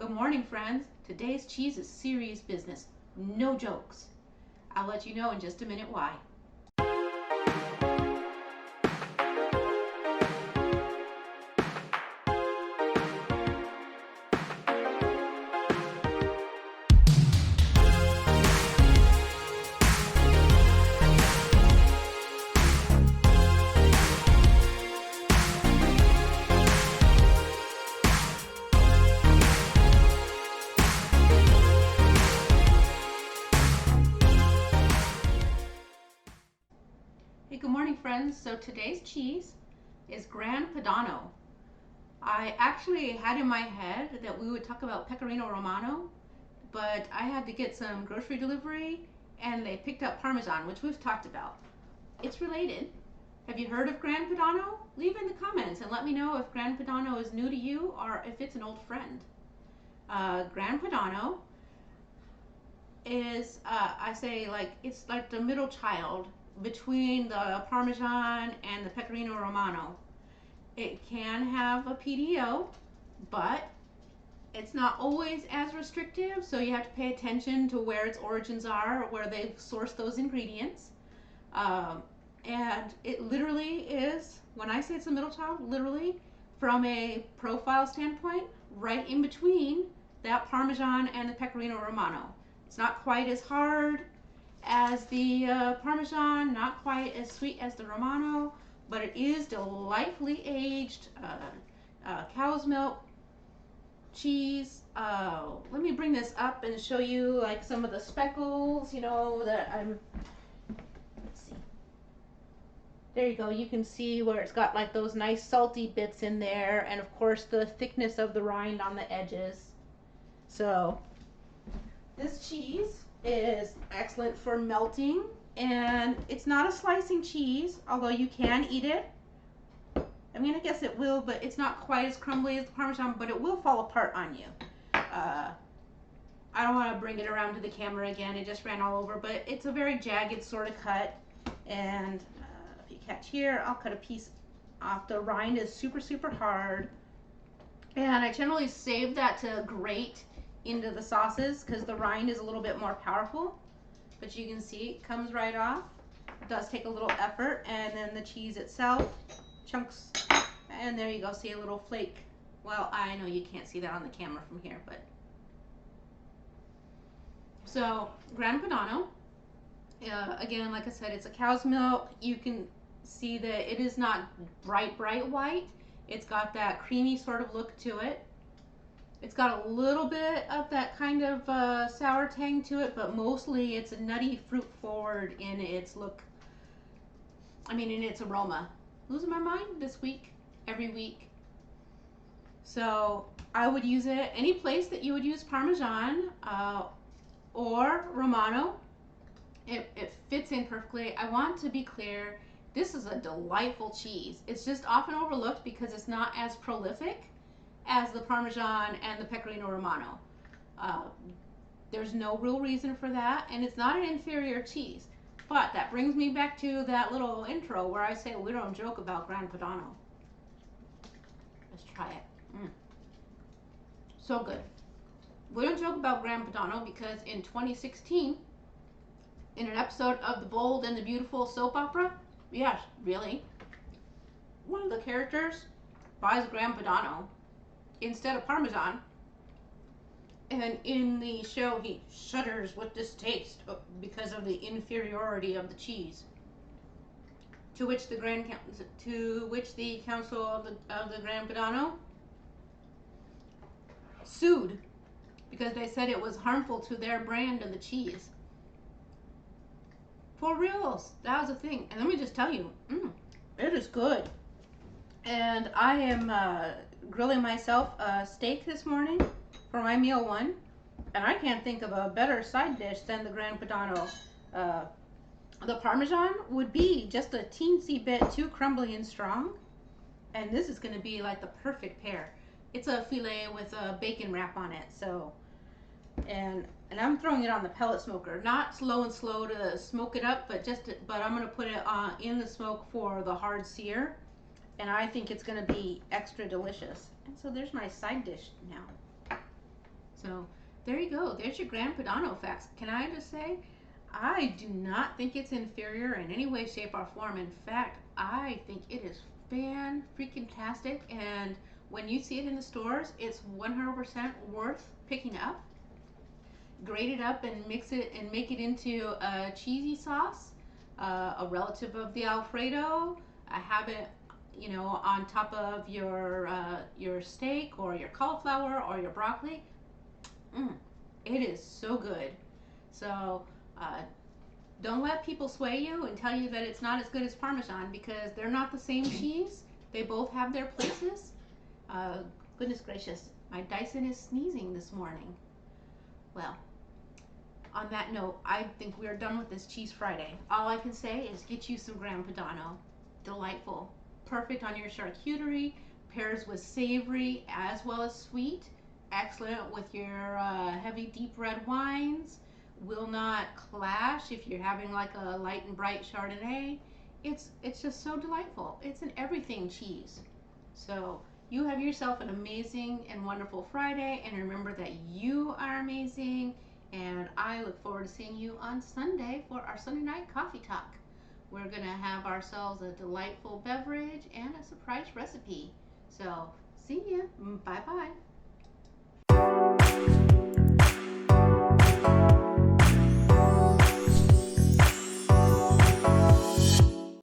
Good morning, friends. Today's cheese is serious business. No jokes. I'll let you know in just a minute why. Hey, good morning, friends. So today's cheese is Gran Padano. I actually had in my head that we would talk about Pecorino Romano, but I had to get some grocery delivery and they picked up Parmesan, which we've talked about. It's related. Have you heard of Gran Padano? Leave in the comments and let me know if Gran Padano is new to you or if it's an old friend. Gran Padano is, it's like the middle child between the Parmesan and the Pecorino Romano. It can have a PDO, but it's not always as restrictive, so you have to pay attention to where its origins are, or where they've sourced those ingredients. And it literally is, when I say it's a middle child, literally from a profile standpoint, right in between that Parmesan and the Pecorino Romano. It's not quite as hard as the Parmesan, not quite as sweet as the Romano, but it is delightfully aged cow's milk cheese. Let me bring this up and show you like some of the speckles, that let's see. There you go. You can see where it's got like those nice salty bits in there, and of course the thickness of the rind on the edges. So this cheese is excellent for melting, and it's not a slicing cheese, although you can eat it. I mean, I guess it will, but it's not quite as crumbly as the Parmesan, but it will fall apart on you. I don't want to bring it around to the camera again, it just ran all over, but it's a very jagged sort of cut, and if you catch here, I'll cut a piece off. The rind is super, super hard, and I generally save that to grate into the sauces because the rind is a little bit more powerful, but you can see it comes right off. It does take a little effort, and then the cheese itself, chunks, and there you go, see a little flake. Well, I know you can't see that on the camera from here, but so Gran Padano, again, like I said, it's a cow's milk. You can see that it is not bright white. It's got that creamy sort of look to it. It's got a little bit of that kind of sour tang to it, but mostly it's a nutty fruit forward in its look. I mean, in its aroma. Losing my mind this week, every week. So I would use it any place that you would use Parmesan or Romano. It fits in perfectly. I want to be clear, this is a delightful cheese. It's just often overlooked because it's not as prolific as the Parmesan and the Pecorino Romano. There's no real reason for that, and it's not an inferior cheese. But that brings me back to that little intro where I say we don't joke about Gran Padano. Let's try it. So good. We don't joke about Gran Padano because in 2016, in an episode of The Bold and the Beautiful soap opera, yes, really, one of the characters buys Gran Padano instead of Parmesan, and in the show he shudders with distaste because of the inferiority of the cheese. To which the council of the Gran Padano sued because they said it was harmful to their brand of the cheese. For reals, that was a thing. And let me just tell you, it is good. And I am grilling myself a steak this morning for my meal one, and I can't think of a better side dish than the Gran Padano. The Parmesan would be just a teensy bit too crumbly and strong, and this is going to be like the perfect pair. It's a filet with a bacon wrap on it, so, and I'm throwing it on the pellet smoker, not slow to smoke it up, but I'm going to put it in the smoke for the hard sear. And I think it's going to be extra delicious. And so there's my side dish now. So there you go. There's your Gran Padano facts. Can I just say, I do not think it's inferior in any way, shape, or form. In fact, I think it is fan freaking tastic. And when you see it in the stores, it's 100% worth picking up. Grate it up and mix it and make it into a cheesy sauce, a relative of the Alfredo. Have it, on top of your steak or your cauliflower or your broccoli. Mm, it is so good. So uh, don't let people sway you and tell you that it's not as good as Parmesan, because they're not the same cheese. They both have their places. Uh, Goodness gracious, my Dyson is sneezing this morning. Well, on that note, I think we are done with this Cheese Friday. All I can say is get you some Gran Padano. Delightful. Perfect on your charcuterie. Pairs with savory as well as sweet. Excellent with your heavy deep red wines. Will not clash if you're having like a light and bright Chardonnay. It's just so delightful. It's an everything cheese. So you have yourself an amazing and wonderful Friday, and remember that you are amazing. And I look forward to seeing you on Sunday for our Sunday night coffee talk. We're going to have ourselves a delightful beverage and a surprise recipe. So, see you. Bye bye.